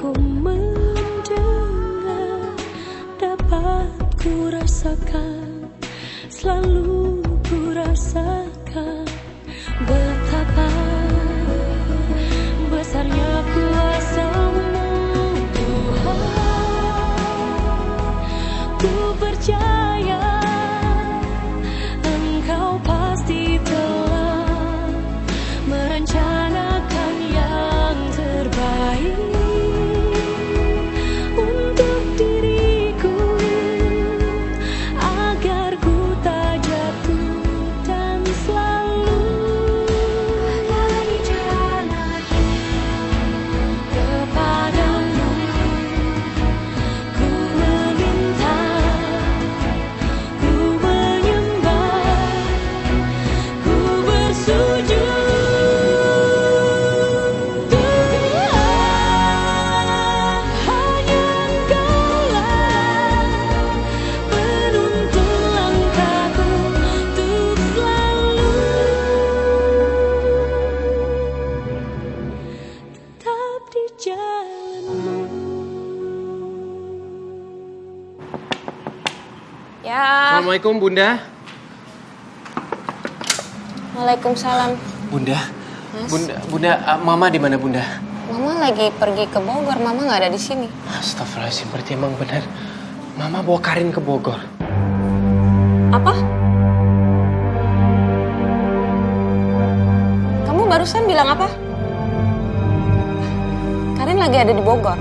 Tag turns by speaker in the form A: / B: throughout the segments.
A: ku mendengar, dapat ku rasakan, selalu ku rasakan betapa besarnya kuasa-Mu Tuhan. Ku percaya Engkau pasti telah merencanakan yang terbaik untuk diriku, agar ku tak jatuh dan selalu ada di jalan kepadamu. Ku meminta, ku menyembah, ku bersujud.
B: Ya.
C: Assalamualaikum Bunda.
B: Waalaikumsalam.
C: Bunda,
B: Mas.
C: Bunda, Mama di mana Bunda?
B: Mama lagi pergi ke Bogor. Mama nggak ada di sini.
C: Astagfirullahaladzim, berarti emang benar. Mama bawa Karin ke Bogor.
B: Apa? Kamu barusan bilang apa? Karin lagi ada di Bogor.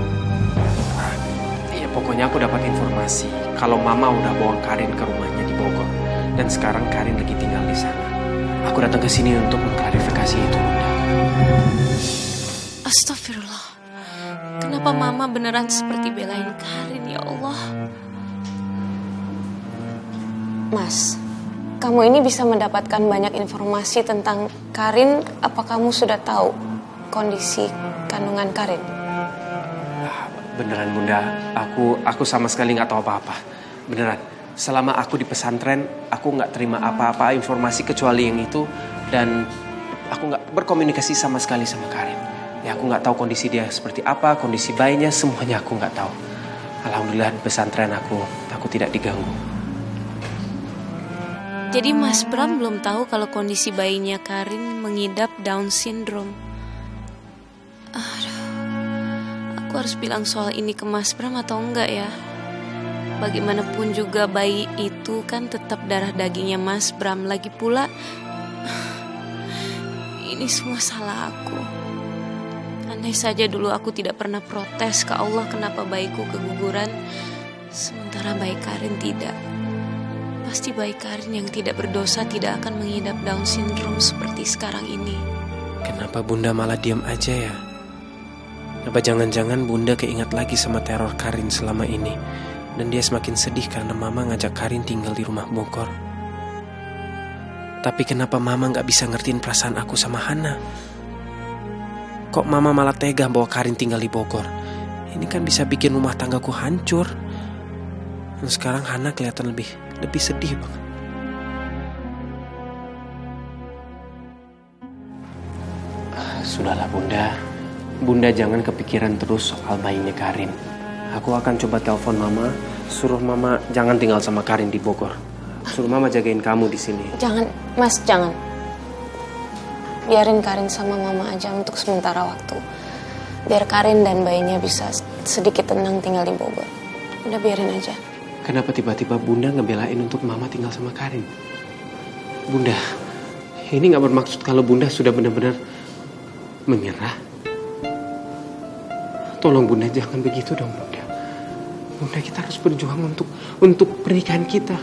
C: Iya, pokoknya aku dapat informasi kalau Mama udah bawa Karin ke rumahnya di Bogor. Dan sekarang Karin lagi tinggal di sana. Aku datang ke sini untuk mengklarifikasi itu, Bunda.
A: Astagfirullah. Kenapa Mama beneran seperti belain Karin, ya Allah?
B: Mas, kamu ini bisa mendapatkan banyak informasi tentang Karin. Apa kamu sudah tahu kondisi kandungan Karin?
C: Beneran Bunda, aku sama sekali nggak tahu apa-apa. Beneran, selama aku di pesantren, aku nggak terima apa-apa informasi kecuali yang itu. Dan aku nggak berkomunikasi sama sekali sama Karin. Ya aku nggak tahu kondisi dia seperti apa, kondisi bayinya, semuanya aku nggak tahu. Alhamdulillah di pesantren aku tidak diganggu.
A: Jadi Mas Bram belum tahu kalau kondisi bayinya Karin mengidap Down syndrome. Aduh, aku harus bilang soal ini ke Mas Bram atau enggak ya? Bagaimanapun juga bayi itu kan tetap darah dagingnya Mas Bram. Lagi pula, ini semua salah aku. Andai saja dulu aku tidak pernah protes ke Allah kenapa bayiku keguguran, sementara bayi Karin tidak. Pasti bayi Karin yang tidak berdosa tidak akan mengidap Down syndrome seperti sekarang ini.
C: Kenapa Bunda malah diam aja ya? Apa jangan-jangan Bunda keingat lagi sama teror Karin selama ini, dan dia semakin sedih karena Mama ngajak Karin tinggal di rumah Bogor. Tapi kenapa Mama gak bisa ngertiin perasaan aku sama Hana? Kok Mama malah tega bawa Karin tinggal di Bogor? Ini kan bisa bikin rumah tanggaku hancur. Dan sekarang Hana kelihatan lebih sedih banget. Sudahlah Bunda. Bunda jangan kepikiran terus soal bayinya Karin. Aku akan coba telepon Mama, suruh Mama jangan tinggal sama Karin di Bogor. Suruh Mama jagain kamu di sini.
B: Jangan, Mas, jangan. Biarin Karin sama Mama aja untuk sementara waktu. Biar Karin dan bayinya bisa sedikit tenang tinggal di Bogor. Udah biarin aja.
C: Kenapa tiba-tiba Bunda ngebelain untuk Mama tinggal sama Karin? Bunda, ini gak bermaksud kalau Bunda sudah benar-benar menyerah. Tolong Bunda jangan begitu dong Bunda. Bunda kita harus berjuang untuk pernikahan kita.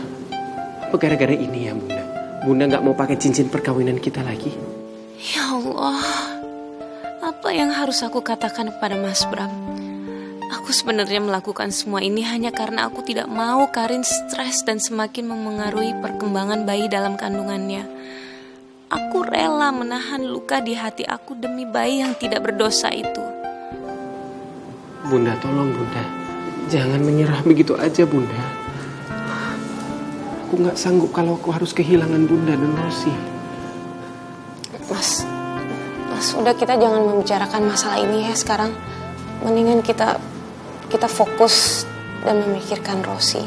C: Apa gara-gara ini ya Bunda? Bunda gak mau pakai cincin perkawinan kita lagi?
A: Ya Allah, apa yang harus aku katakan kepada Mas Bram? Aku sebenarnya melakukan semua ini hanya karena aku tidak mau Karin stres dan semakin memengaruhi perkembangan bayi dalam kandungannya. Aku rela menahan luka di hati aku demi bayi yang tidak berdosa itu.
C: Bunda, tolong Bunda. Jangan menyerah begitu aja Bunda. Aku gak sanggup kalau aku harus kehilangan Bunda dan Rosi.
B: Mas, udah kita jangan membicarakan masalah ini ya sekarang. mendingan kita fokus dan memikirkan Rosi.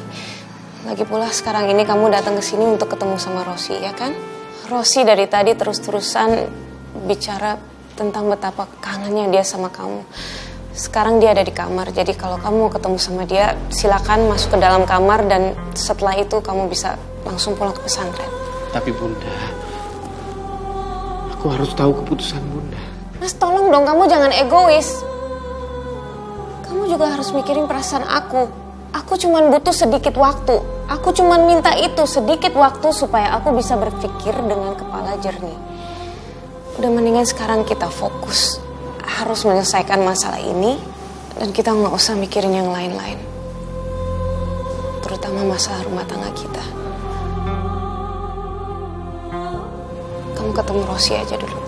B: Lagi pula sekarang ini kamu datang ke sini untuk ketemu sama Rosi, ya kan? Rosi dari tadi terus-terusan bicara tentang betapa kangennya dia sama kamu. Sekarang dia ada di kamar, jadi kalau kamu mau ketemu sama dia, silakan masuk ke dalam kamar dan setelah itu kamu bisa langsung pulang ke pesantren.
C: Tapi Bunda, aku harus tahu keputusan Bunda.
B: Mas, tolong dong, kamu jangan egois. Kamu juga harus mikirin perasaan aku. Aku cuman butuh sedikit waktu. Aku cuman minta itu, sedikit waktu supaya aku bisa berpikir dengan kepala jernih. Udah mendingan sekarang kita fokus. Harus menyelesaikan masalah ini. Dan kita nggak usah mikirin yang lain-lain. Terutama masalah rumah tangga kita. Kamu ketemu Rosi aja dulu.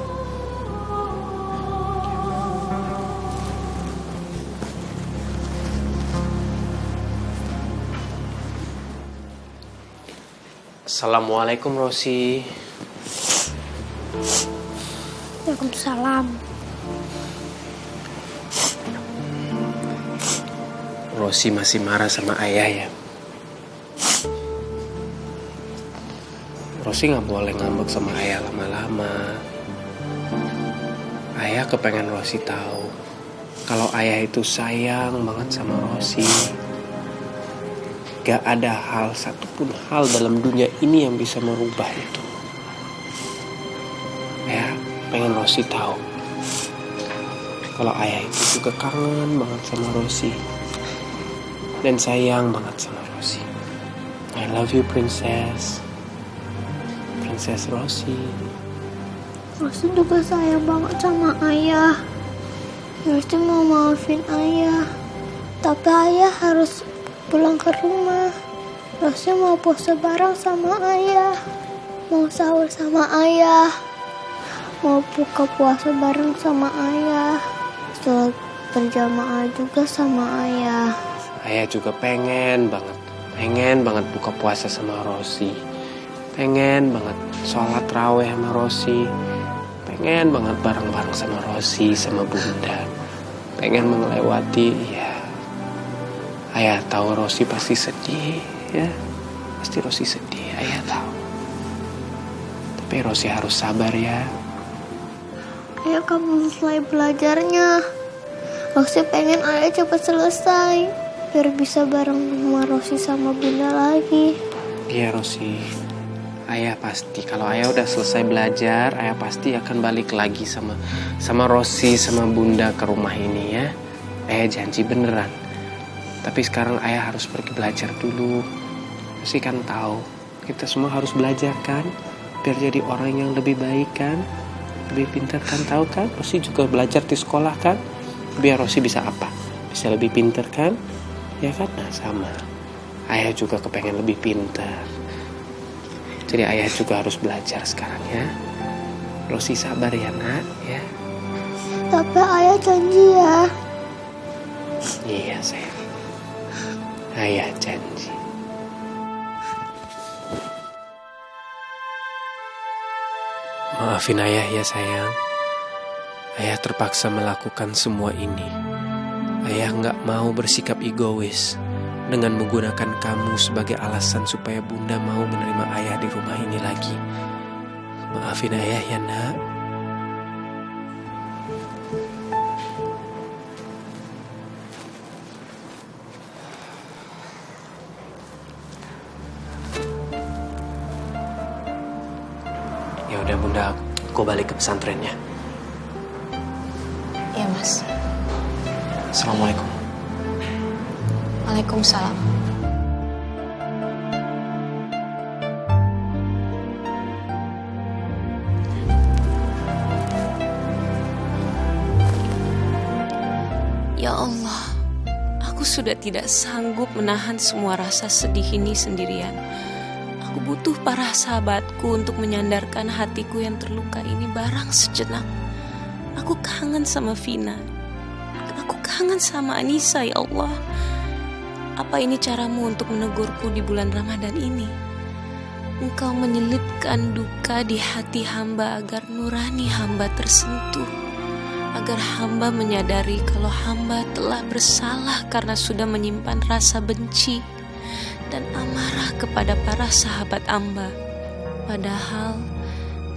C: Assalamualaikum Rosi.
D: Waalaikumsalam.
C: Rosi masih marah sama ayah ya? Rosi gak boleh ngambek sama ayah lama-lama. Ayah kepengen Rosi tahu kalau ayah itu sayang banget sama Rosi. Gak ada satupun hal dalam dunia ini yang bisa merubah itu. Ayah pengen Rosi tahu kalau ayah itu juga kangen banget sama Rosi dan sayang banget sama Rosi. I love you, Princess. Princess Rosi.
D: Rosi juga sayang banget sama ayah. Rosi mau maafin ayah, tapi ayah harus pulang ke rumah. Rosi mau puasa bareng sama ayah, mau sahur sama ayah, mau buka puasa bareng sama ayah, sholat berjamaah juga sama ayah.
C: Ayah juga pengen banget buka puasa sama Rosi. Pengen banget sholat raweh sama Rosi. Pengen banget bareng-bareng sama Rosi, sama Bunda. Pengen melewati, ya. Ayah tahu Rosi pasti sedih, ya. Pasti Rosi sedih, ayah tahu. Tapi Rosi harus sabar ya.
D: Ayah kamu mulai belajarnya. Rosi pengen ayah cepat selesai, biar bisa bareng sama Rosi sama Bunda lagi.
C: Iya Rosi. Ayah pasti kalau ayah udah selesai belajar, ayah pasti akan balik lagi sama Rosi sama Bunda ke rumah ini ya. Ayah janji beneran. Tapi sekarang ayah harus pergi belajar dulu. Rosi kan tahu kita semua harus belajar kan, biar jadi orang yang lebih baik kan, lebih pintar kan, tahu kan? Rosi juga belajar di sekolah kan, biar Rosi bisa apa? Bisa lebih pintar kan? Ya kan? Nah sama. Ayah juga kepengen lebih pintar. Jadi ayah juga harus belajar sekarang ya. Rosi sabar ya nak ya.
D: Tapi ayah janji ya.
C: Iya sayang. Ayah janji. Maafin ayah ya sayang. Ayah terpaksa melakukan semua ini. Ayah gak mau bersikap egois dengan menggunakan kamu sebagai alasan supaya Bunda mau menerima ayah di rumah ini lagi. Maafin ayah ya nak. Ya udah Bunda, aku balik ke pesantrennya.
B: Iya Mas.
C: Assalamualaikum.
B: Waalaikumsalam.
A: Ya Allah, aku sudah tidak sanggup menahan semua rasa sedih ini sendirian. Aku butuh para sahabatku untuk menyandarkan hatiku yang terluka ini barang sejenak. Aku kangen sama Vina. Aku kangen sama Anissa, ya Allah. Apa ini caramu untuk menegurku di bulan Ramadan ini? Engkau menyelipkan duka di hati hamba agar nurani hamba tersentuh. agar hamba menyadari kalau hamba telah bersalah karena sudah menyimpan rasa benci dan amarah kepada para sahabat hamba. Padahal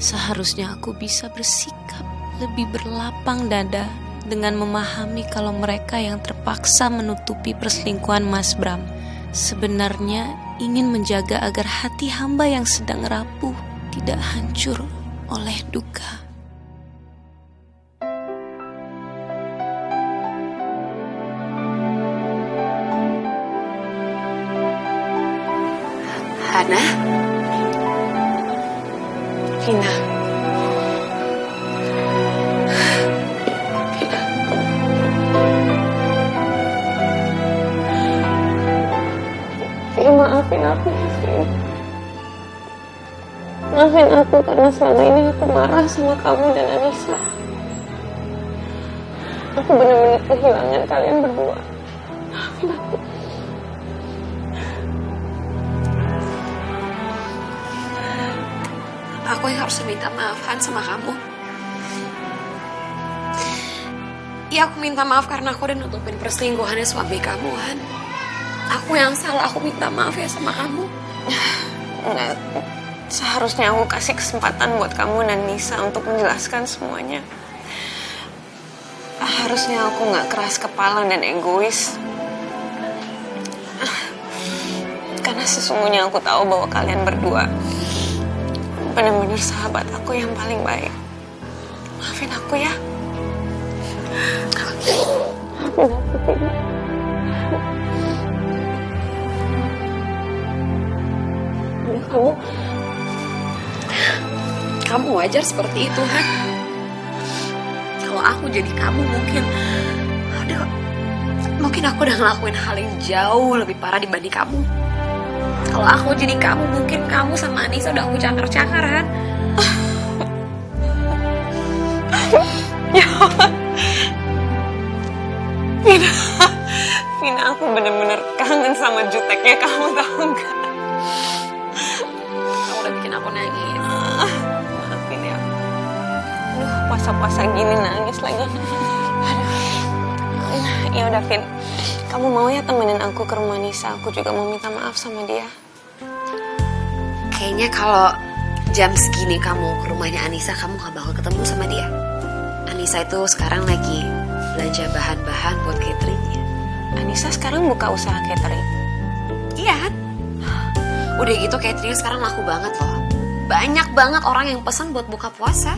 A: seharusnya aku bisa bersikap lebih berlapang dada dengan memahami kalau mereka yang terpaksa menutupi perselingkuhan Mas Bram sebenarnya ingin menjaga agar hati hamba yang sedang rapuh tidak hancur oleh duka.
B: Hana? Vina. Vin, maafin aku ya, Vin. Maafin aku karena selama ini aku marah sama kamu dan Anissa. Aku benar-benar kehilangan kalian berdua. Maafin aku.
E: Aku yang harus minta maafan sama kamu. Ya, aku minta maaf karena aku udah nutupin perselingkuhannya suami kamu, Han. Aku yang salah, aku minta maaf ya sama kamu.
B: Enggak, seharusnya aku kasih kesempatan buat kamu dan Nisa untuk menjelaskan semuanya. Harusnya aku gak keras kepala dan egois. Karena sesungguhnya aku tahu bahwa kalian berdua benar-benar sahabat aku yang paling baik. Maafin aku ya. Maafin aku, Vina.
E: Kamu wajar seperti itu, Han. Kalau aku jadi kamu mungkin aku udah ngelakuin hal yang jauh lebih parah dibanding kamu. Kalau aku jadi kamu, mungkin kamu sama Anissa udah aku cakar-cakar, Han.
B: Ya, Vina, aku bener-bener kangen sama juteknya kamu, tahu nggak?
E: Kamu udah bikin aku nangis.
B: Maafin ya. Aduh, puasa-puasa gini nangis lagi. Ya udah, Vin. Kamu mau ya temenin aku ke rumah Nisa? Aku juga mau minta maaf sama dia.
E: Kayaknya kalau jam segini kamu ke rumahnya Anissa, kamu gak bakal ketemu sama dia. Anissa itu sekarang lagi belanja bahan-bahan buat cateringnya.
B: Anissa sekarang buka usaha catering.
E: Iya. Udah gitu cateringnya sekarang laku banget loh. Banyak banget orang yang pesan buat buka puasa.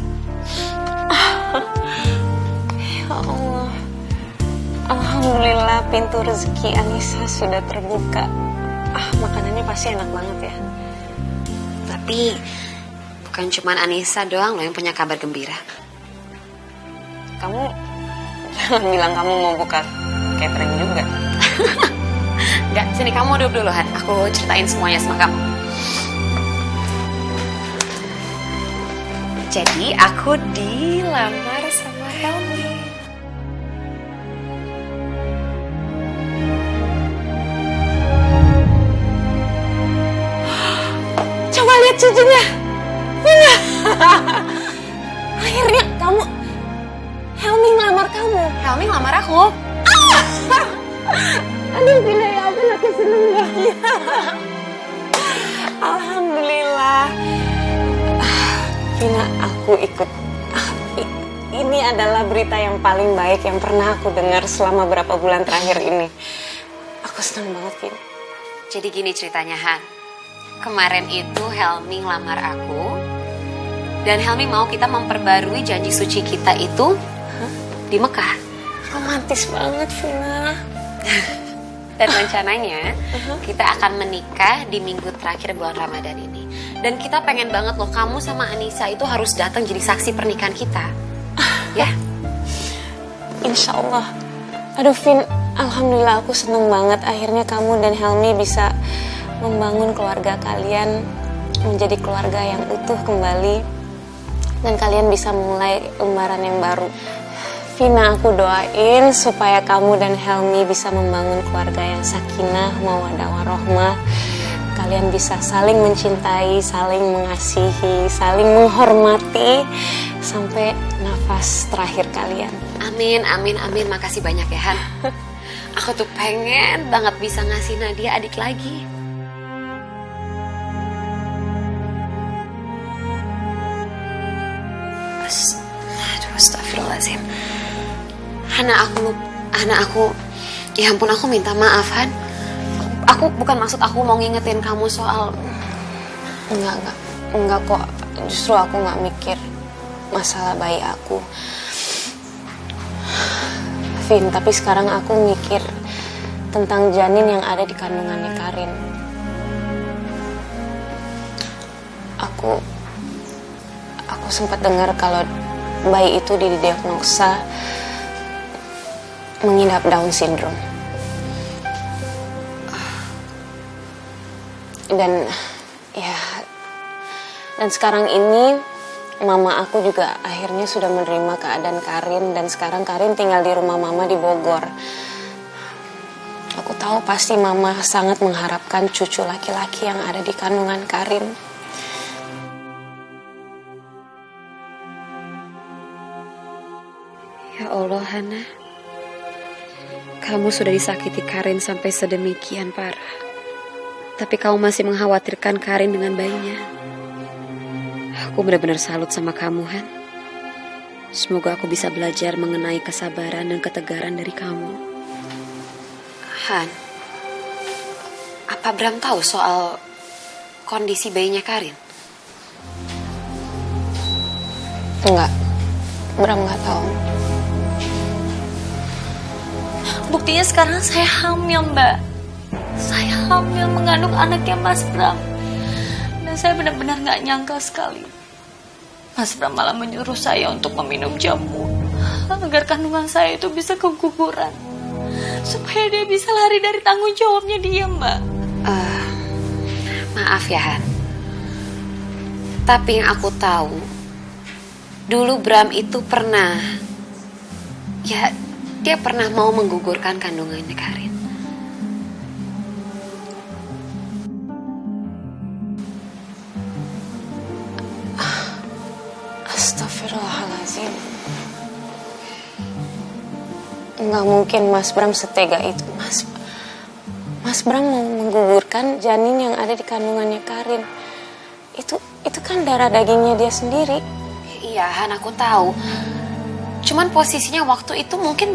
B: Ya Allah. Alhamdulillah pintu rezeki Anissa sudah terbuka. Makanannya pasti enak banget ya.
E: Tapi bukan cuma Anissa doang loh yang punya kabar gembira.
B: Kamu jangan bilang kamu mau buka catering juga.
E: Enggak, sini kamu duduk dulu, Han. Aku ceritain semuanya sama kamu. Jadi aku dilamar sama Helmi.
B: Coba lihat cincinnya. Vina. Akhirnya kamu, Helmi ngelamar kamu.
E: Helmi ngelamar aku.
B: Aduh, Vina, ya ampun, aku seneng banget. Alhamdulillah. Vina, aku ikut. Ini adalah berita yang paling baik yang pernah aku dengar selama berapa bulan terakhir ini. Aku senang banget, Vina.
E: Jadi gini ceritanya, Han. Kemarin itu Helmi ngelamar aku. Dan Helmi mau kita memperbarui janji suci kita itu di Mekah.
B: Romantis banget, Vina.
E: Dan rencananya kita akan menikah di minggu terakhir bulan Ramadan ini. Dan kita pengen banget loh, kamu sama Anissa itu harus datang jadi saksi pernikahan kita. Ya?
B: Insya Allah. Aduh, Vin, alhamdulillah aku seneng banget. Akhirnya kamu dan Helmi bisa membangun keluarga kalian menjadi keluarga yang utuh kembali. Dan kalian bisa mulai lembaran yang baru. Vina, aku doain supaya kamu dan Helmi bisa membangun keluarga yang sakinah, mawaddah warahmah. Kalian bisa saling mencintai, saling mengasihi, saling menghormati sampai nafas terakhir kalian.
E: Amin, amin, amin. Makasih banyak ya, Han. Aku tuh pengen banget bisa ngasih Nadia adik lagi. Aduh, astagfirullahaladzim. Hana aku, ya ampun, aku minta maaf, Han. Aku bukan maksud aku mau ngingetin kamu soal...
B: Enggak kok. Justru aku nggak mikir masalah bayi aku. Vin, tapi sekarang aku mikir tentang janin yang ada di kandungannya Karin. Aku sempat dengar kalau bayi itu didiagnosa mengidap Down syndrome. Dan sekarang ini mama aku juga akhirnya sudah menerima keadaan Karin, dan sekarang Karin tinggal di rumah mama di Bogor. Aku tahu pasti mama sangat mengharapkan cucu laki-laki yang ada di kandungan Karin.
E: Ya Allah, Hana. Kamu sudah disakiti Karin sampai sedemikian parah. Tapi kamu masih mengkhawatirkan Karin dengan bayinya. Aku benar-benar salut sama kamu, Han. Semoga aku bisa belajar mengenai kesabaran dan ketegaran dari kamu. Han, apa Bram tahu soal kondisi bayinya Karin?
B: Enggak, Bram nggak tahu.
A: Buktinya sekarang saya hamil, Mbak. Saya hamil mengandung anaknya Mas Bram. Dan saya benar-benar gak nyangka sekali. Mas Bram malah menyuruh saya untuk meminum jamu agar kandungan saya itu bisa keguguran. Supaya dia bisa lari dari tanggung jawabnya dia, Mbak.
E: Maaf ya, Han. Tapi yang aku tahu, dulu Bram itu pernah... Ya, dia pernah mau menggugurkan kandungannya Karin.
B: Astagfirullahaladzim. Nggak mungkin Mas Bram setega itu. Mas Bram mau menggugurkan janin yang ada di kandungannya Karin. Itu kan darah dagingnya dia sendiri.
E: Iya, Han, aku tahu. Cuman posisinya waktu itu mungkin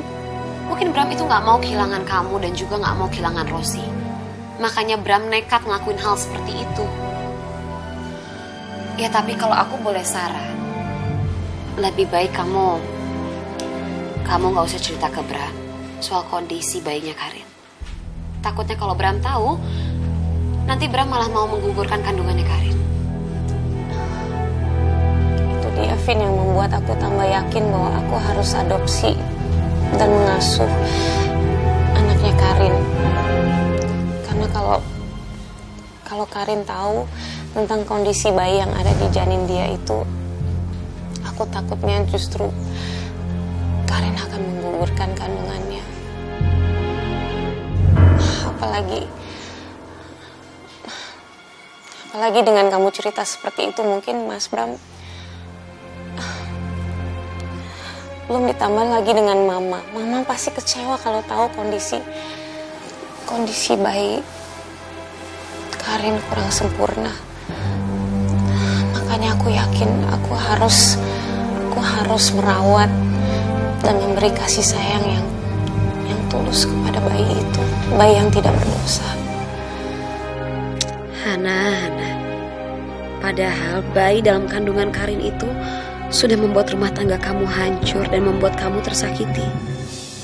E: Bram itu nggak mau kehilangan kamu dan juga nggak mau kehilangan Rosie. Makanya Bram nekat ngelakuin hal seperti itu. Ya, tapi kalau aku boleh saran, lebih baik kamu nggak usah cerita ke Bram soal kondisi bayinya Karin. Takutnya kalau Bram tahu, nanti Bram malah mau menggugurkan kandungannya Karin.
B: Itu dia, Vin, yang membuat aku tambah yakin bahwa aku harus adopsi dan mengasuh anaknya Karin. Karena kalau Karin tahu tentang kondisi bayi yang ada di janin dia itu, aku takutnya justru Karin akan menggugurkan kandungannya. Apalagi dengan kamu cerita seperti itu, mungkin Mas Bram belum ditambah lagi dengan Mama. Mama pasti kecewa kalau tahu kondisi bayi Karin kurang sempurna. Makanya aku yakin aku harus merawat dan memberi kasih sayang yang tulus kepada bayi itu, bayi yang tidak berdosa.
E: Hana. Padahal bayi dalam kandungan Karin itu sudah membuat rumah tangga kamu hancur dan membuat kamu tersakiti.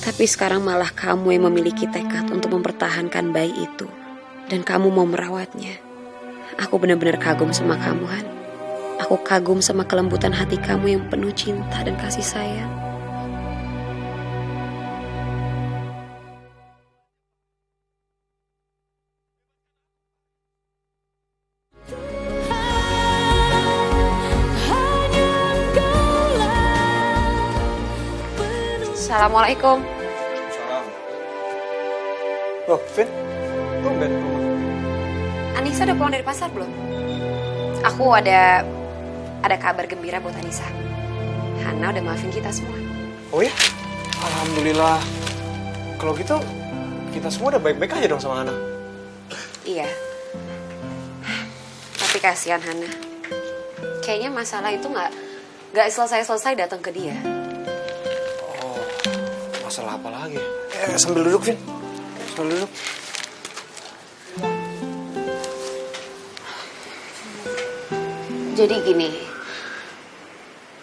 E: Tapi sekarang malah kamu yang memiliki tekad untuk mempertahankan bayi itu. Dan kamu mau merawatnya. Aku benar-benar kagum sama kamu, Han. Aku kagum sama kelembutan hati kamu yang penuh cinta dan kasih sayang. Assalamualaikum.
F: Salam. Loh, Vin, tumben rumah.
E: Anissa udah pulang dari pasar belum? Aku ada kabar gembira buat Anissa. Hana udah maafin kita semua.
F: Oh ya? Alhamdulillah. Kalau gitu, kita semua udah baik-baik aja dong sama Hana.
E: Iya. Tapi kasihan Hana. Kayaknya masalah itu nggak selesai-selesai datang ke dia.
F: Oh, masalah apa lagi? Sambil duduk, Vin. Sambil duduk.
E: Jadi gini,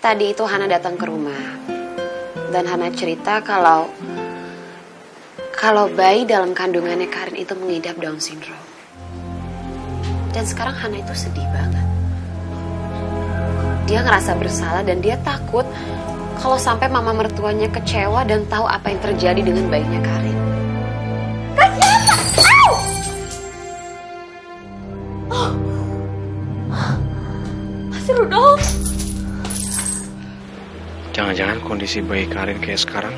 E: tadi itu Hana datang ke rumah dan Hana cerita kalau bayi dalam kandungannya Karin itu mengidap Down syndrome. Dan sekarang Hana itu sedih banget. Dia ngerasa bersalah dan dia takut kalau sampai mama mertuanya kecewa dan tahu apa yang terjadi dengan bayinya Karin.
D: Mas Rudolf.
G: Jangan-jangan kondisi bayi Karin kayak sekarang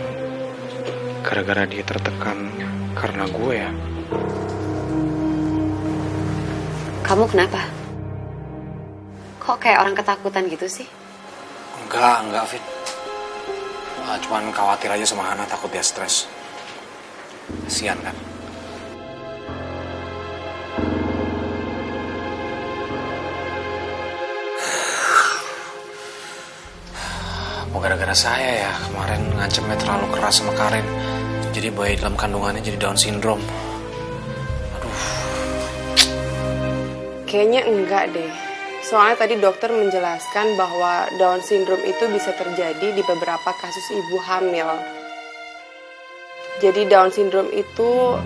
G: gara-gara dia tertekan karena gue ya.
E: Kamu kenapa? Kok kayak orang ketakutan gitu sih?
G: Enggak, Vin. Cuman khawatir aja sama Hana, takut dia stres. Kasian kan? Apa gara-gara saya ya kemarin ngancemnya terlalu keras sama Karin. Jadi bayi dalam kandungannya jadi Down syndrome.
B: Kayaknya enggak deh. Soalnya tadi dokter menjelaskan bahwa Down syndrome itu bisa terjadi di beberapa kasus ibu hamil. Jadi Down syndrome itu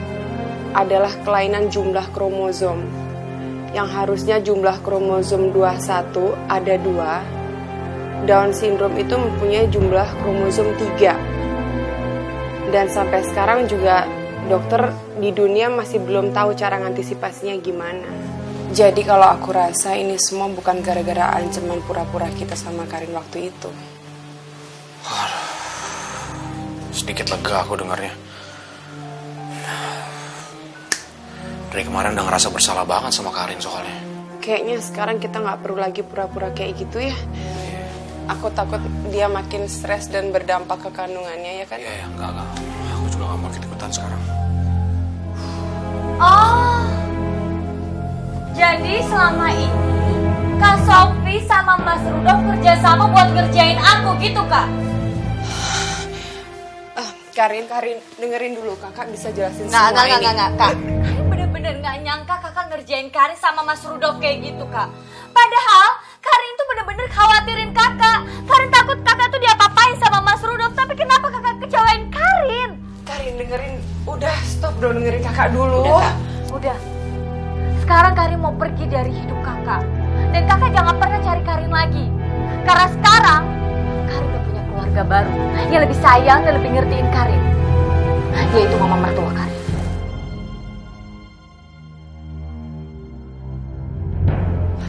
B: adalah kelainan jumlah kromosom. Yang harusnya jumlah kromosom 21 ada 2. Down syndrome itu mempunyai jumlah kromosom 3. Dan sampai sekarang juga dokter di dunia masih belum tahu cara ngantisipasinya gimana. Jadi kalau aku rasa ini semua bukan gara-gara ancaman pura-pura kita sama Karin waktu itu.
G: Sedikit lega aku dengarnya. Dari kemarin udah ngerasa bersalah banget sama Karin soalnya.
B: Kayaknya sekarang kita nggak perlu lagi pura-pura kayak gitu ya. Aku takut dia makin stres dan berdampak ke kandungannya ya kan?
G: Iya, enggak. Aku juga gak mau ikut-ikutan sekarang.
D: Oh, jadi selama ini Kak Sofi sama Mas Rudolf kerjasama buat ngerjain aku gitu Kak?
B: Karin, dengerin dulu, kakak bisa jelasin
D: Nggak,
B: semua ini.
D: Kak. Karin bener-bener gak nyangka kakak ngerjain Karin sama Mas Rudolf kayak gitu Kak. Padahal Karin tuh bener-bener khawatirin kakak. Karin takut kakak tuh diapa-apain sama Mas Rudolf. Tapi kenapa kakak kecewain Karin?
B: Karin dengerin, udah stop dong dengerin kakak dulu.
D: Udah Kak, udah. Sekarang Karin mau pergi dari hidup kakak. Dan kakak jangan pernah cari Karin lagi. Karena sekarang Karin udah punya keluarga baru yang lebih sayang dan lebih ngertiin Karin. Yaitu mama mertua Karin.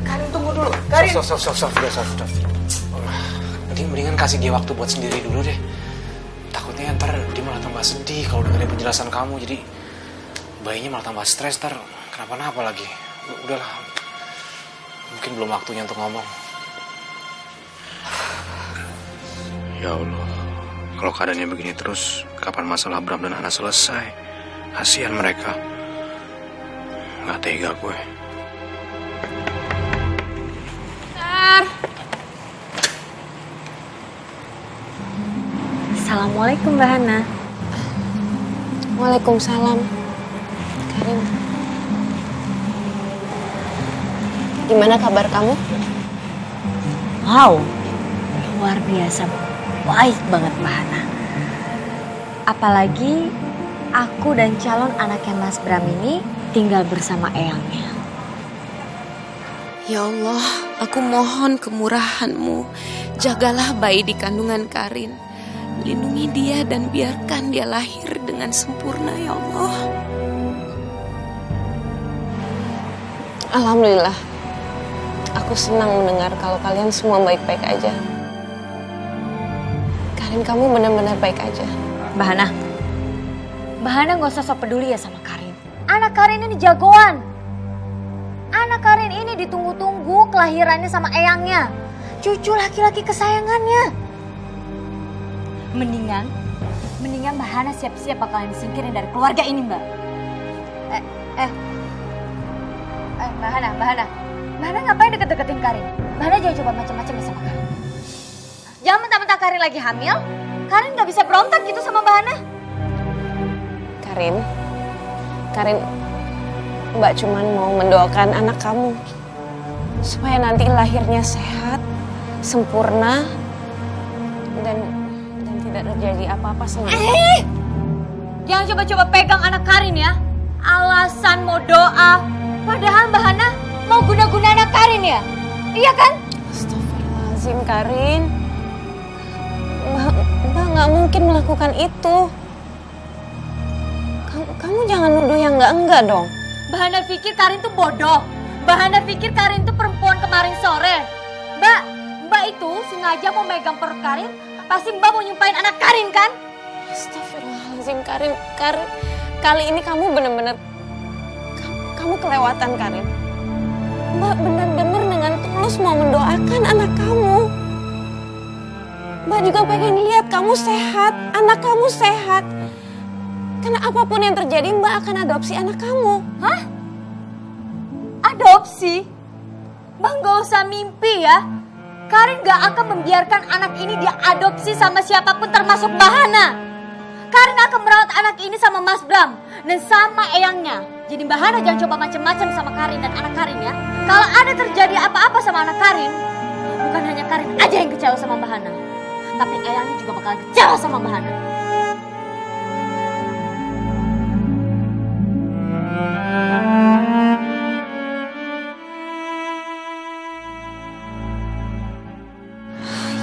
B: Karin tunggu dulu. Karin.
G: Stop. Mendingan kasih dia waktu buat sendiri dulu deh. Takutnya ntar dia malah tambah sedih kalau dengerin penjelasan kamu. Jadi bayinya malah tambah stres, ntar kenapa-napa lagi. Udahlah, mungkin belum waktunya untuk ngomong. Ya Allah, kalau keadaannya begini terus, kapan masalah Bram dan Hana selesai? Kasihan mereka. Gak tega gue.
A: Assalamualaikum Mbak Hana.
B: Waalaikumsalam. Karin. Gimana kabar kamu?
A: Wow, luar biasa baik banget Mbak Hana. Apalagi aku dan calon anaknya Mas Bram ini tinggal bersama eyangnya.
B: Ya Allah, aku mohon kemurahan-Mu. Jagalah bayi di kandungan Karin. Lindungi dia dan biarkan dia lahir dengan sempurna, ya Allah. Alhamdulillah. Aku senang mendengar kalau kalian semua baik-baik aja. Karin, kamu benar-benar baik aja.
A: Mbak Hana gak usah sok peduli ya sama Karin. Anak Karin ini jagoan. Anak Karin ini ditunggu-tunggu kelahirannya sama eyangnya. Cucu laki-laki kesayangannya. Mendingan
H: Mendingan Mbak Hana siap-siap bakalan disingkirin dari keluarga ini, Mbak. Mbak Hana. Mbak Hana ngapain deket-deketin Karin? Mbak Hana jangan coba macam-macam sama Karin. Jangan mentah-mentah Karin lagi hamil. Karin gak bisa berontak gitu sama Mbak Hana.
B: Karin, Mbak cuman mau mendoakan anak kamu supaya nanti lahirnya sehat, sempurna, dan tidak terjadi apa-apa sama
H: Jangan coba-coba pegang anak Karin ya. Alasan mau doa, padahal Mbak Hana mau guna-guna anak Karin ya? Iya kan?
B: Astagfirullahaladzim, Karin. Mbak nggak mungkin melakukan itu. Kamu jangan nuduh yang enggak dong.
H: Mbak Hana pikir Karin tuh bodoh. Mbak Hana pikir Karin tuh perempuan kemarin sore. Mbak itu sengaja mau megang perut Karin. Pasti Mbak mau nyumpain anak Karin kan?
B: Astagfirullahaladzim, Karin. Kali ini kamu benar-benar kamu kelewatan, Karin. Mbak benar-benar dengan tulus mau mendoakan anak kamu. Mbak juga pengen lihat kamu sehat, anak kamu sehat. Karena apapun yang terjadi, Mbak akan adopsi anak kamu.
H: Hah? Adopsi? Mbak gak usah mimpi ya. Karin gak akan membiarkan anak ini diadopsi sama siapapun termasuk Mbak Hana. Karin akan merawat anak ini sama Mas Bram dan sama eyangnya. Jadi Mbak Hana jangan coba macam-macam sama Karin dan anak Karin ya. Kalau ada terjadi apa-apa sama anak Karin, bukan hanya Karin aja yang kecewa sama Mbak Hana, tapi eyangnya juga bakal kecewa sama Mbak Hana.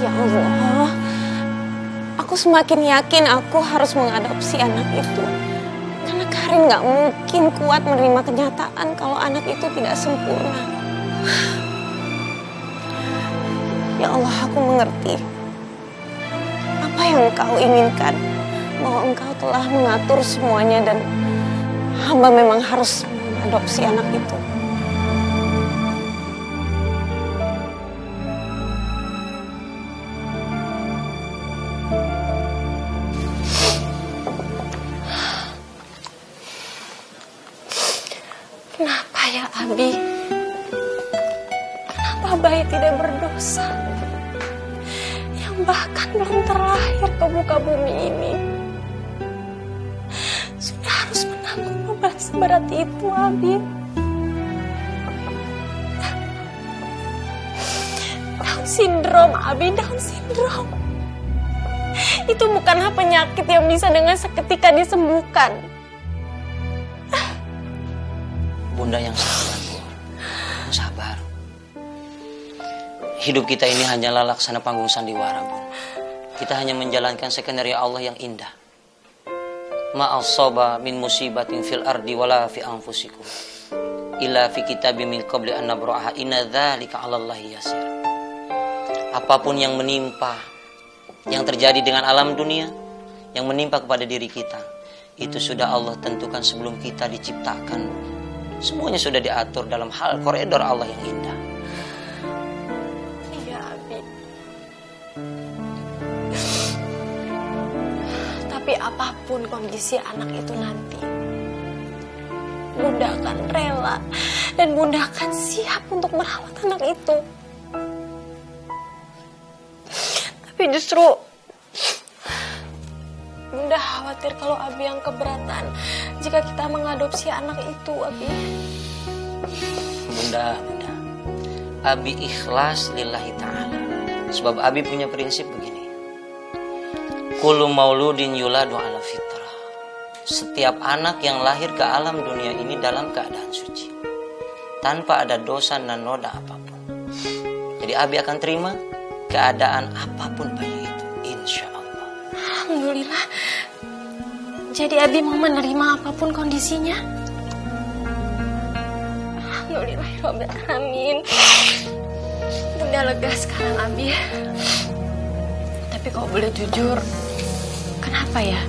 B: Ya Allah, aku semakin yakin aku harus mengadopsi anak itu. Karena Karin gak mungkin kuat menerima kenyataan kalau anak itu tidak sempurna. Ya Allah, aku mengerti apa yang Engkau inginkan, bahwa Engkau telah mengatur semuanya dan hamba memang harus mengadopsi anak itu. Kenapa ya Abi? Kenapa bayi tidak berdosa? Yang bahkan belum terlahir ke muka bumi ini. Sudah harus menanggung beban seberat itu, Abi. Down syndrome, Abi, Down syndrome. Itu bukanlah penyakit yang bisa dengan seketika disembuhkan.
I: Bunda yang sabar, Bu. Yang sabar. Hidup kita ini hanyalah laksana panggung sandiwara, Bu. Kita hanya menjalankan skenario Allah yang indah. Ma'asaba min musibatin fil ardi wala fi anfusikum. Illa fi kitabim min qabli an nabraha inna dzalika 'alallahi yasir. Apapun yang menimpa, yang terjadi dengan alam dunia, yang menimpa kepada diri kita, itu sudah Allah tentukan sebelum kita diciptakan. Semuanya sudah diatur dalam hal koridor Allah yang indah.
B: Iya, Abi. Tapi apapun kondisi anak itu nanti, Bunda akan rela dan Bunda akan siap untuk merawat anak itu. Tapi justru Bunda khawatir kalau Abi yang keberatan jika kita mengadopsi anak itu, Abi.
I: Bunda, Abi ikhlas lillahi ta'ala. Sebab Abi punya prinsip begini. Kullu mauludin yuladu ala fitrah. Setiap anak yang lahir ke alam dunia ini dalam keadaan suci, tanpa ada dosa dan noda apapun. Jadi Abi akan terima keadaan apapun bayi itu, insya Allah.
B: Alhamdulillah. Jadi Abi mau menerima apapun kondisinya. Alhamdulillahirrahmanirrahim. Bunda lega sekarang, Abi. Tapi kalau boleh jujur, kenapa ya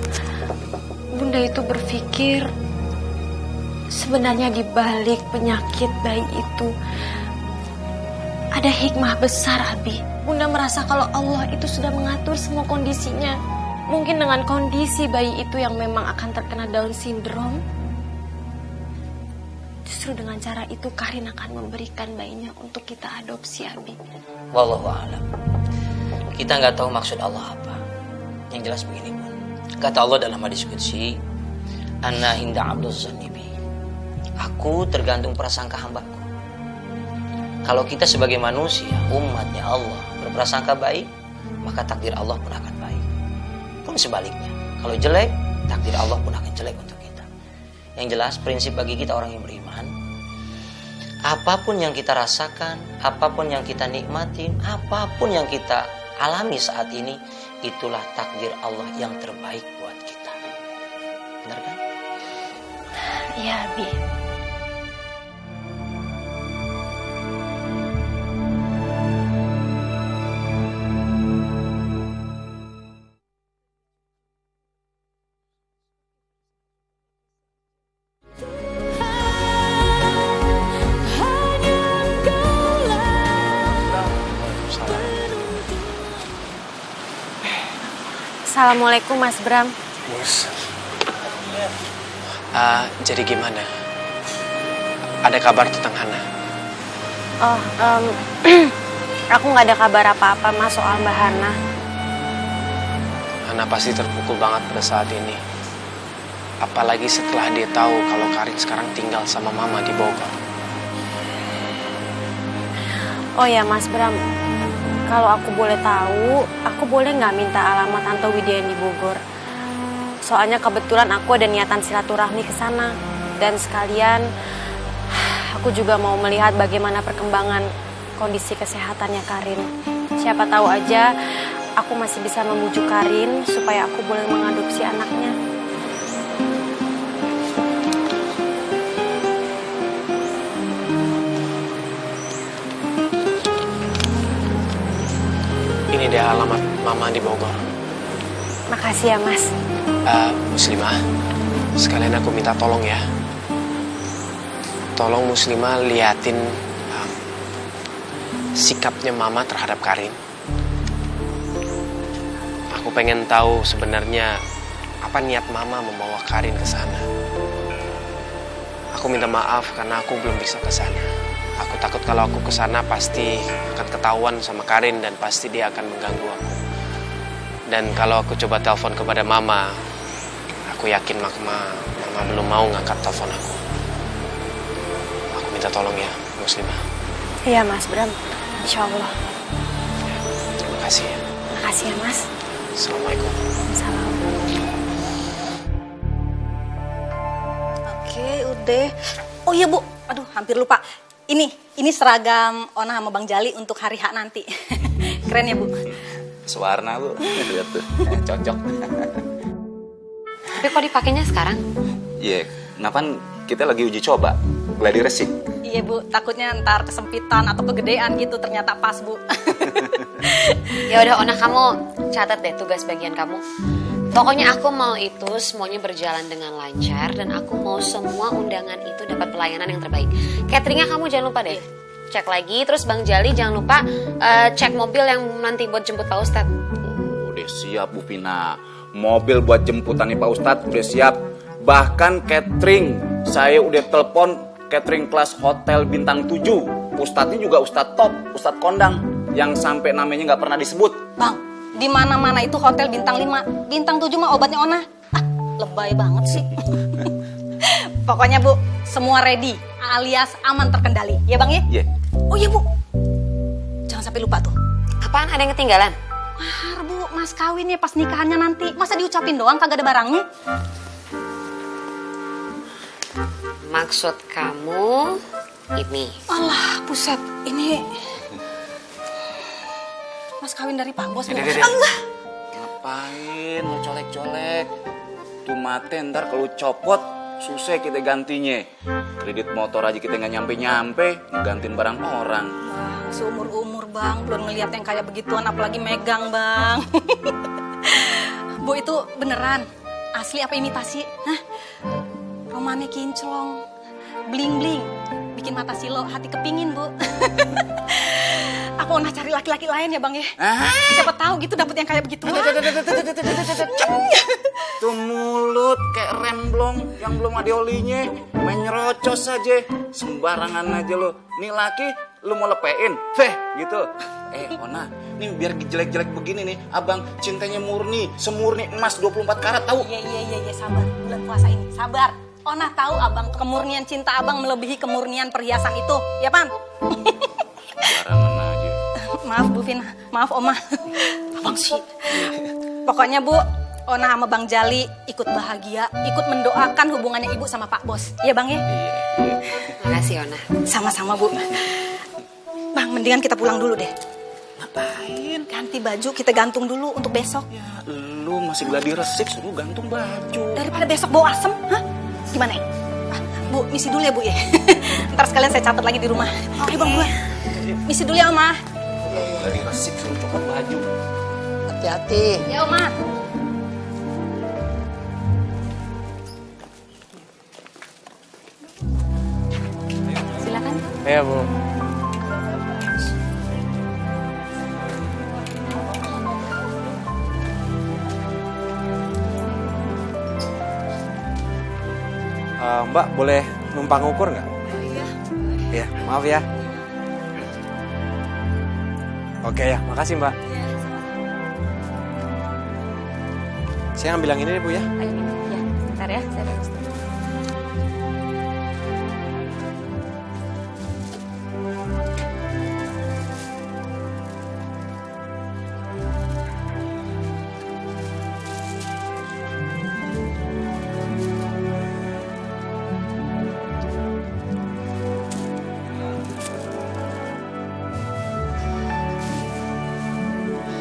B: Bunda itu berpikir sebenarnya di balik penyakit bayi itu ada hikmah besar, Abi. Bunda merasa kalau Allah itu sudah mengatur semua kondisinya. Mungkin dengan kondisi bayi itu yang memang akan terkena Down syndrome, justru dengan cara itu Karin akan memberikan bayinya untuk kita adopsi, Abi.
I: Wallahu a'lam. Kita nggak tahu maksud Allah apa. Yang jelas begini, Bun. Kata Allah dalam hadis qudsi, "Ana inda abdul zanibi." Aku tergantung prasangka hambaku. Kalau kita sebagai manusia, umatnya Allah, berprasangka baik, maka takdir Allah pun akan baik. Pun sebaliknya, kalau jelek, takdir Allah pun akan jelek untuk kita. Yang jelas, prinsip bagi kita orang yang beriman, apapun yang kita rasakan, apapun yang kita nikmatin, apapun yang kita alami saat ini, itulah takdir Allah yang terbaik buat kita. Benar kan?
B: Iya, Abi. Assalamualaikum, Mas Bram.
C: Bos. Jadi gimana? Ada kabar tentang Hana?
B: Oh, aku nggak ada kabar apa-apa, Mas, soal Mbak Hana.
C: Hana pasti terpukul banget pada saat ini. Apalagi setelah dia tahu kalau Karin sekarang tinggal sama Mama di Bogor.
B: Oh ya, Mas Bram. Kalau aku boleh tahu, aku boleh nggak minta alamat Tante Widya yang di Bogor? Soalnya kebetulan aku ada niatan silaturahmi ke sana. Dan sekalian, aku juga mau melihat bagaimana perkembangan kondisi kesehatannya Karin. Siapa tahu aja, aku masih bisa membujuk Karin supaya aku boleh mengadopsi anaknya.
C: Ini dia alamat Mama di Bogor.
B: Makasih ya, Mas.
C: Muslimah, sekalian aku minta tolong ya. Tolong Muslimah liatin sikapnya Mama terhadap Karin. Aku pengen tahu sebenarnya apa niat Mama membawa Karin ke sana. Aku minta maaf karena aku belum bisa ke sana. Aku takut kalau aku ke sana pasti akan ketahuan sama Karin dan pasti dia akan mengganggu aku. Dan kalau aku coba telepon kepada Mama, aku yakin Mama belum mau ngangkat telepon aku. Aku minta tolong ya, Muslimah.
B: Iya, Mas Bram. Insya Allah.
C: Terima kasih ya.
B: Makasih ya, Mas.
C: Assalamualaikum.
B: Salam.
J: Oke, udah. Oh iya, Bu. Aduh, hampir lupa. Ini seragam Ona sama Bang Jali untuk hari H nanti. Keren ya, Bu?
K: Sewarna, Bu. Lihat tuh, cocok.
E: Tapi kok dipakainya sekarang?
K: Iya, kenapa kita lagi uji coba gladi resik.
J: Iya, Bu. Takutnya ntar kesempitan atau kegedean gitu. Ternyata pas, Bu.
E: Ya udah, Ona, kamu catat deh tugas bagian kamu. Pokoknya aku mau itu semuanya berjalan dengan lancar dan aku mau semua undangan itu dapat pelayanan yang terbaik. Cateringnya kamu jangan lupa deh. Cek lagi, terus Bang Jali jangan lupa cek mobil yang nanti buat jemput Pak Ustadz.
K: Udah siap, Bu Vina. Mobil buat jemputannya Pak Ustadz udah siap. Bahkan catering, saya udah telepon catering kelas hotel bintang 7. Ustadznya juga Ustadz top, Ustadz kondang. Yang sampai namanya gak pernah disebut.
J: Bang, di mana-mana itu hotel bintang 5. Bintang 7 mah obatnya Ona. Lebay banget sih. Pokoknya, Bu, semua ready alias aman terkendali. Ya, Bang ya?
K: Iya.
J: Oh iya, Bu. Jangan sampai lupa tuh.
E: Apaan, ada yang ketinggalan?
J: Mahar, Bu, mas kawinnya pas nikahannya nanti. Masa diucapin doang kagak ada barangnya?
E: Maksud kamu ini?
J: Alah, buset. Ini mas kawin dari Pak Bos.
K: Allah. Ngapain mau colek-colek? Tuh mate ntar kalau copot susah kita gantinya. Kredit motor aja kita nggak nyampe-nyampe, ngegantiin barang orang.
J: Bang, seumur-umur Bang, belum ngeliat yang kayak begituan, apalagi megang Bang. Bu, itu beneran? Asli apa imitasi? Hah? Romannya kinclong, bling-bling, bikin mata silo hati kepingin, Bu. Apa Ona cari laki-laki lain ya, Bang ya? Siapa tahu gitu dapet yang kayak begitu.
K: Tuh mulut kayak remblong yang belum ada olinya, main nyerocos aja, sembarangan aja lo. Nih laki lu mau lepein, gitu. Ona, nih biar jelek-jelek begini nih, abang cintanya murni, semurni emas 24 karat tahu?
J: Iya, sabar. Bulan puasa ini, sabar. Ona tahu abang, kemurnian cinta abang melebihi kemurnian perhiasan itu, ya Pan?
K: Barangan aja.
J: Maaf Bu Vina, maaf Oma.
K: Abang sih.
J: Pokoknya Bu, Ona sama Bang Jali ikut bahagia, ikut mendoakan hubungannya Ibu sama Pak Bos. Ya Bang ya?
E: Makasih Ona.
J: Sama-sama Bu. Bang, mendingan kita pulang dulu deh.
K: Ngapain?
J: Ganti baju, kita gantung dulu untuk besok.
K: Ya lu masih gladi resik, suruh gantung baju.
J: Daripada besok bau asem, hah? Gimana ya? Bu, misi dulu ya Bu ya. Ntar sekalian saya catat lagi di rumah. Oke Bang, buat. Misi dulu ya Oma.
K: Gladi resik, suruh copot baju.
L: Hati-hati.
J: Ya Oma.
E: Silakan.
G: Iya, Bu. Mbak, boleh numpang ukur nggak?
E: Iya.
G: Iya, maaf ya. Oke ya, makasih Mbak. Saya ambil yang ini deh Bu ya.
E: Ayo minum. Ya, bentar ya, saya bagus.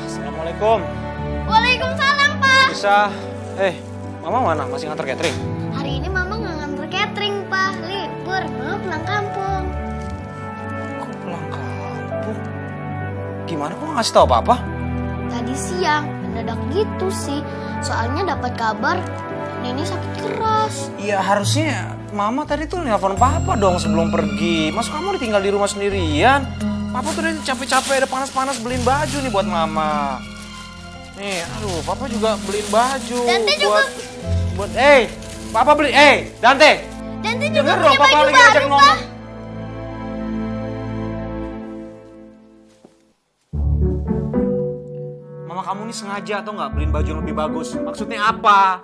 G: Assalamualaikum.
D: Waalaikumsalam, Pak.
G: Bisa. Mama mana? Masih nganter catering?
D: Hari ini Mama nggak nganter catering, Pak. Libur, Mama pulang kampung.
G: Kok pulang kampung? Gimana kok nggak ngasih tahu apa-apa?
D: Tadi siang, mendadak gitu sih. Soalnya dapat kabar Nini sakit keras.
G: Iya, harusnya Mama tadi tuh nelfon Papa dong sebelum pergi. Masa kamu ditinggal di rumah sendirian? Papa tuh udah capek-capek, ada panas-panas beliin baju nih buat Mama. Nih, aduh, Papa juga beliin baju.
D: Dante juga.
G: Papa beli, Dante.
D: Dante juga
G: Dengar
D: punya
G: dong, Papa
D: baju
G: lagi ajak
D: baru,
G: ngomong.
D: Pak.
G: Mama kamu nih sengaja atau nggak beliin baju yang lebih bagus? Maksudnya apa?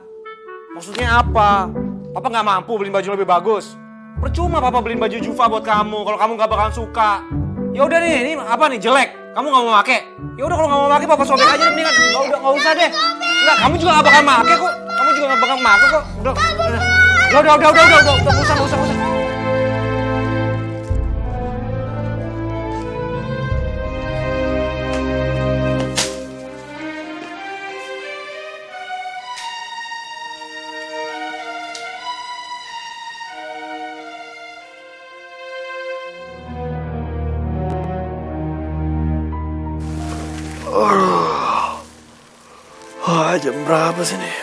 G: Papa nggak mampu beliin baju lebih bagus. Percuma Papa beliin baju Juva buat kamu kalau kamu nggak bakalan suka. Ya udah nih, ini apa nih jelek? Kamu nggak mau pakai? Ya udah kalau nggak mau pakai Papa sobek aja deh, mendingan. Nggak usah deh. Enggak, kamu juga nggak bakal pakai kok. Kamu juga nggak bakal pakai kok. Udah. Nggak usah.
F: Jam berapa sih nih?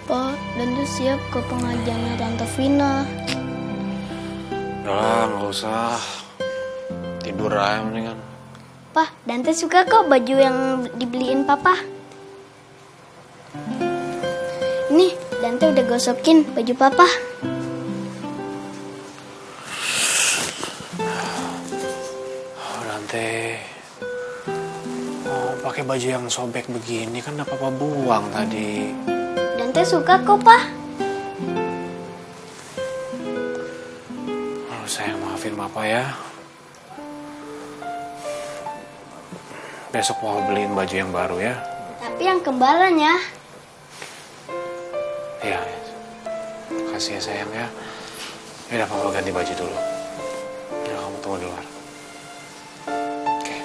D: Pak, Dante siap ke pengajiannya Tante Vina.
F: Udah, nggak usah. Tidur aja mendingan.
D: Pak, Dante suka kok baju yang dibeliin Papa. Nih, Dante udah gosokin baju Papa.
F: Dante, mau pakai baju yang sobek begini kan udah Papa buang tadi.
D: Dante suka kok, Pak.
F: Sayang, maafin Papa ya. Besok mau beliin baju yang baru ya.
D: Tapi yang kembaran ya.
F: Iya, kasih ya sayang ya. Yaudah Papa ganti baju dulu. Ya kamu tunggu di luar. Oke.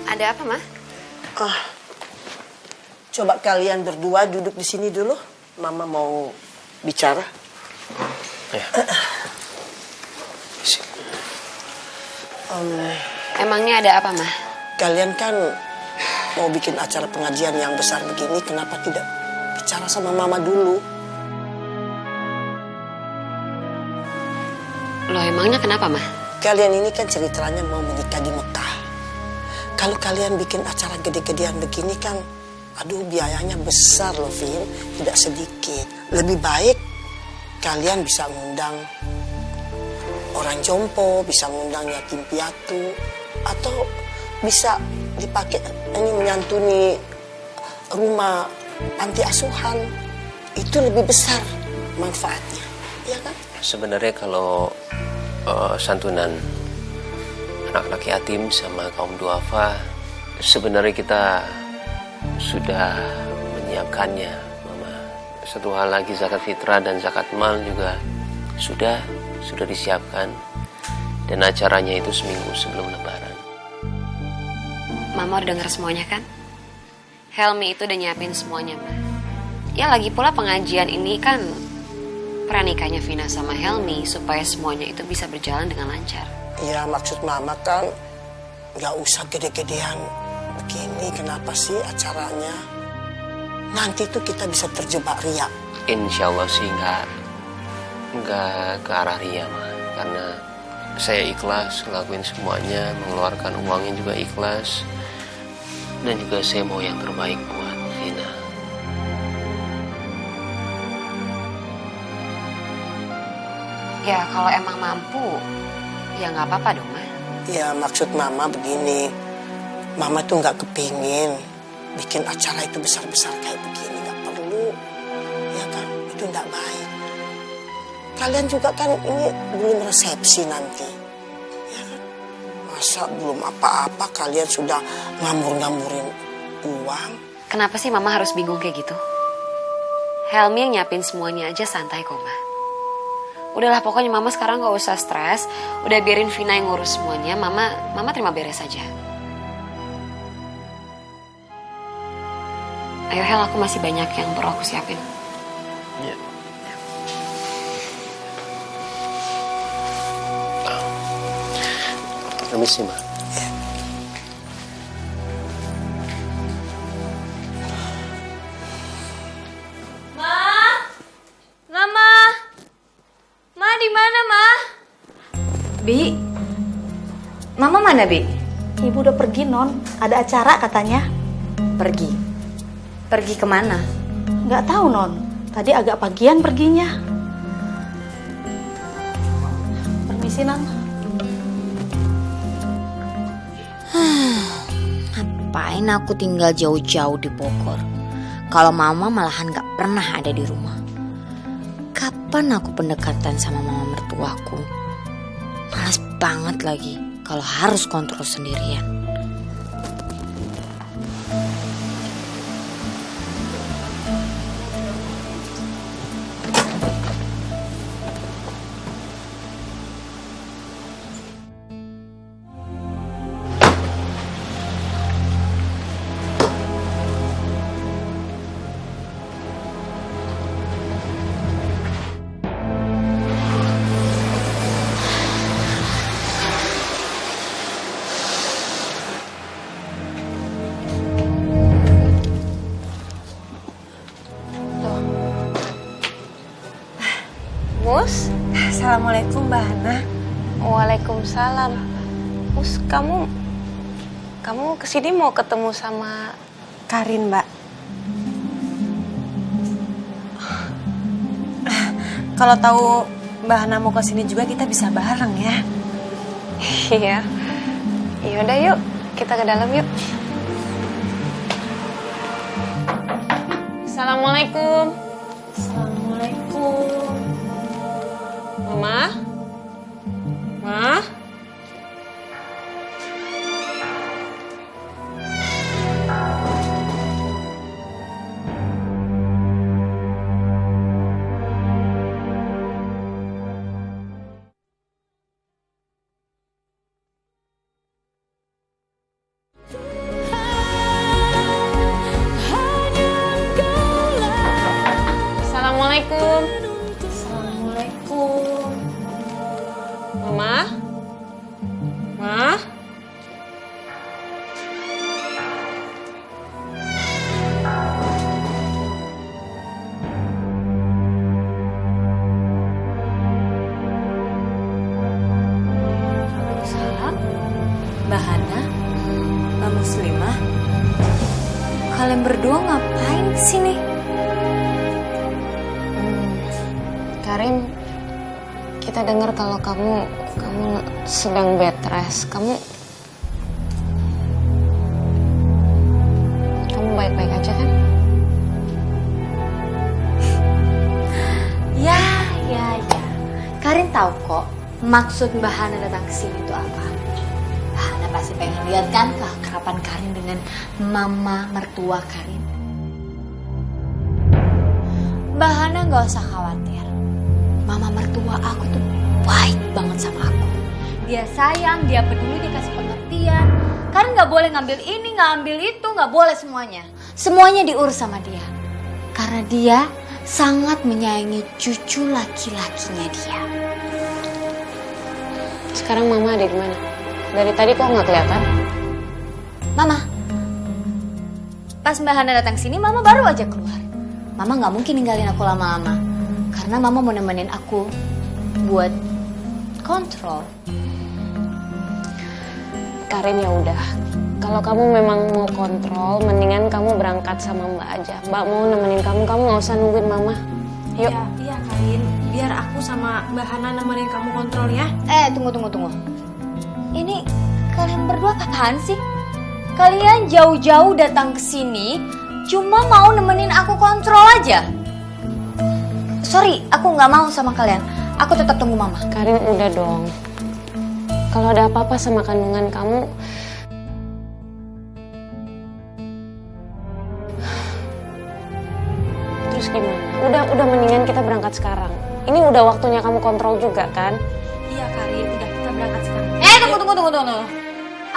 E: Ada apa, Ma?
L: Coba kalian berdua duduk di sini dulu. Mama mau bicara.
C: Ya.
E: Emangnya ada apa, Mah?
L: Kalian kan mau bikin acara pengajian yang besar begini, kenapa tidak bicara sama mama dulu?
E: Loh, emangnya kenapa, Mah?
L: Kalian ini kan ceritanya mau menikah di Mekah. Kalau kalian bikin acara gede-gedean begini kan, aduh biayanya besar loh, Vin. Tidak sedikit. Lebih baik kalian bisa ngundang orang jompo, bisa ngundang yatim piatu, atau bisa dipakai ini menyantuni rumah panti asuhan. Itu lebih besar manfaatnya, ya kan?
C: Sebenarnya kalau santunan anak-anak yatim sama kaum duafa, sebenarnya kita sudah menyiapkannya, Mama. Satu hal lagi, zakat fitrah dan zakat mal juga sudah disiapkan, dan acaranya itu seminggu sebelum Lebaran.
E: Mama udah denger semuanya kan? Helmi itu udah nyiapin semuanya, Ma. Ya lagi pula pengajian ini kan pernikahnya Vina sama Helmi, supaya semuanya itu bisa berjalan dengan lancar.
L: Ya maksud mama kan gak usah gede-gedean begini. Kenapa sih acaranya? Nanti tuh kita bisa terjebak riak.
C: Insya Allah sih nggak ke arah ria, Ma. Karena saya ikhlas ngelakuin semuanya, mengeluarkan uangnya juga ikhlas, dan juga saya mau yang terbaik buat Vina.
E: Ya kalau emang mampu, ya nggak apa-apa dong, Ma.
L: Ya maksud mama begini, mama tuh gak kepingin bikin acara itu besar-besar kayak begini. Gak perlu, ya kan? Itu gak baik. Kalian juga kan ini belum resepsi nanti, ya kan? Masa belum apa-apa kalian sudah ngambur-ngamburin uang?
E: Kenapa sih Mama harus bingung kayak gitu? Helmi yang nyiapin semuanya aja santai kok, Ma. Udahlah, pokoknya Mama sekarang gak usah stres. Udah biarin Vina yang ngurus semuanya. Mama terima beres aja. Ayo Hel, aku masih banyak yang perlu aku siapin.
C: Ya. Permisi, Ma.
H: Di mana, Ma?
J: Bi, Mama mana, Bi? Ibu udah pergi, Non. Ada acara katanya.
H: Pergi? Pergi kemana?
J: Nggak tahu, Non. Tadi agak pagian perginya. Permisi, Non.
H: Ngapain aku tinggal jauh-jauh di Bogor? Kalau Mama malahan gak pernah ada di rumah. Kapan aku pendekatan sama mama mertuaku? Malas banget lagi kalau harus kontrol sendirian.
B: Mus?
A: Assalamualaikum Mbak Hana.
B: Waalaikumsalam. Mus, kamu kesini mau ketemu sama
A: Karin, Mbak. Kalau tahu Mbak Hana mau kesini juga kita bisa bareng ya.
B: Iya. Yaudah yuk, kita ke dalam yuk. Assalamualaikum.
A: Assalamualaikum.
B: Mama? Ma? Assalamualaikum.
H: Kalian berdua ngapain kesini?
B: Karin, kita dengar kalau kamu sedang bed rest. Kamu baik-baik aja kan?
H: Ya. Karin tahu kok maksud Mbak Hana datang ke sini itu apa. Mbak Hana pasti pengen lihat kan keakraban Karin dengan mama mertua Karin. Mbak Hana nggak usah khawatir. Mama mertua aku tuh baik banget sama aku. Dia sayang, dia peduli, dia kasih pengertian. Karin nggak boleh ngambil ini, ngambil itu, nggak boleh semuanya. Semuanya diurus sama dia. Karena dia sangat menyayangi cucu laki-lakinya dia.
B: Sekarang mama ada di mana? Dari tadi kok nggak kelihatan?
H: Mama, pas Mbak Hana datang sini, Mama baru aja keluar. Mama nggak mungkin ninggalin aku lama-lama, karena Mama mau nemenin aku buat kontrol.
B: Karin, ya udah. Kalau kamu memang mau kontrol, mendingan kamu berangkat sama Mbak aja. Mbak mau nemenin kamu nggak usah nungguin Mama. Yuk.
J: Iya Karin, biar aku sama Mbak Hana nemenin kamu kontrol ya.
H: Tunggu. Ini kalian berdua apaan sih? Kalian jauh-jauh datang ke sini cuma mau nemenin aku kontrol aja. Sorry, aku nggak mau sama kalian. Aku tetap tunggu Mama.
B: Karin, udah dong. Kalau ada apa-apa sama kandungan kamu, terus gimana? Udah mendingan kita berangkat sekarang. Ini udah waktunya kamu kontrol juga kan?
J: Iya Karin, udah kita berangkat sekarang.
H: Tunggu.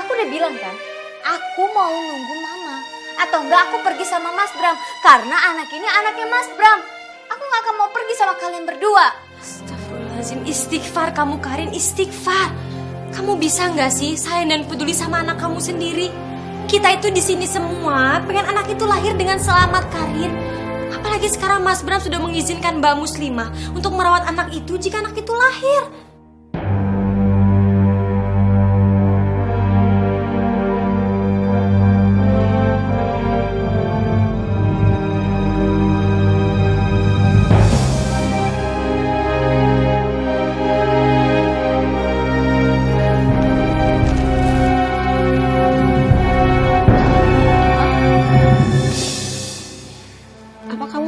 H: Aku udah bilang kan, aku mau nunggu Mama. Atau enggak aku pergi sama Mas Bram. Karena anak ini anaknya Mas Bram. Aku gak akan mau pergi sama kalian berdua.
J: Astagfirullahaladzim, istighfar kamu Karin, istighfar. Kamu bisa nggak sih sayang dan peduli sama anak kamu sendiri? Kita itu di sini semua pengen anak itu lahir dengan selamat, Karin. Apalagi sekarang Mas Bram sudah mengizinkan Mbak Muslimah untuk merawat anak itu jika anak itu lahir.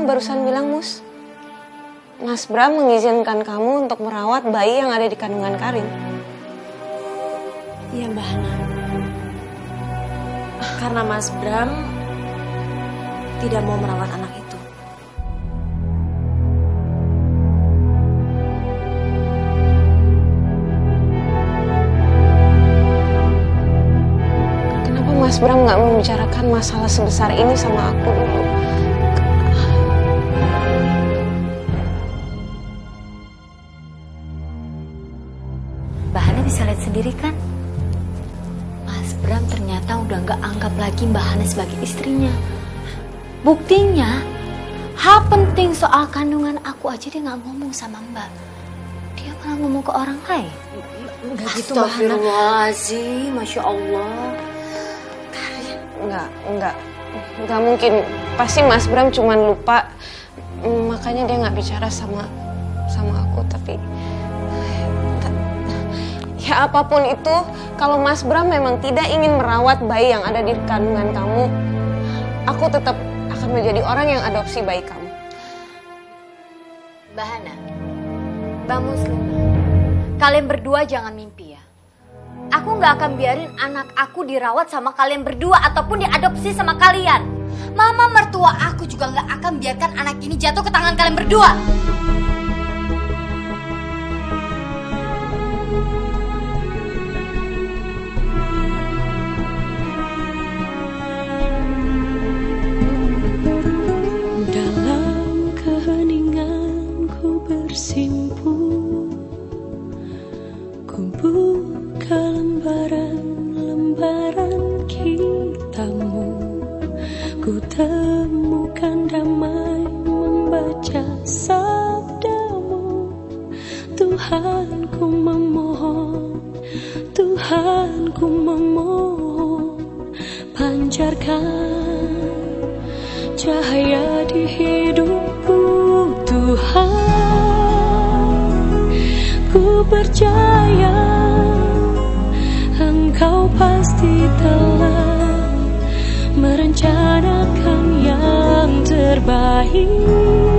B: Barusan bilang, Mus, Mas Bram mengizinkan kamu untuk merawat bayi yang ada di kandungan Karin.
J: Iya Mbak Hana. Karena Mas Bram tidak mau merawat anak itu.
B: Kenapa Mas Bram gak membicarakan masalah sebesar ini sama aku dulu?
H: Bisa lihat sendiri kan, Mas Bram ternyata udah gak anggap lagi Mbak Hana sebagai istrinya. Buktinya, hal penting soal kandungan aku aja dia gak ngomong sama Mbak. Dia malah ngomong ke orang lain.
J: Enggak gitu Mbak Hana.
H: Astagfirullahaladzim, Masya Allah.
B: Enggak mungkin. Pasti Mas Bram cuma lupa, makanya dia gak bicara sama aku. Tapi ya apapun itu, kalau Mas Bram memang tidak ingin merawat bayi yang ada di kandungan kamu, aku tetap akan menjadi orang yang adopsi bayi kamu.
H: Mbak Hana, Mbak Muslimah, kalian berdua jangan mimpi ya. Aku gak akan biarin anak aku dirawat sama kalian berdua ataupun diadopsi sama kalian. Mama mertua aku juga gak akan biarkan anak ini jatuh ke tangan kalian berdua.
M: Bersimpuh, ku buka lembaran kitamu, ku temukan damai membaca sabdamu. Tuhanku memohon, pancarkan cahaya di hidupku, Tuhan. Ku percaya Engkau pasti telah merencanakan yang terbaik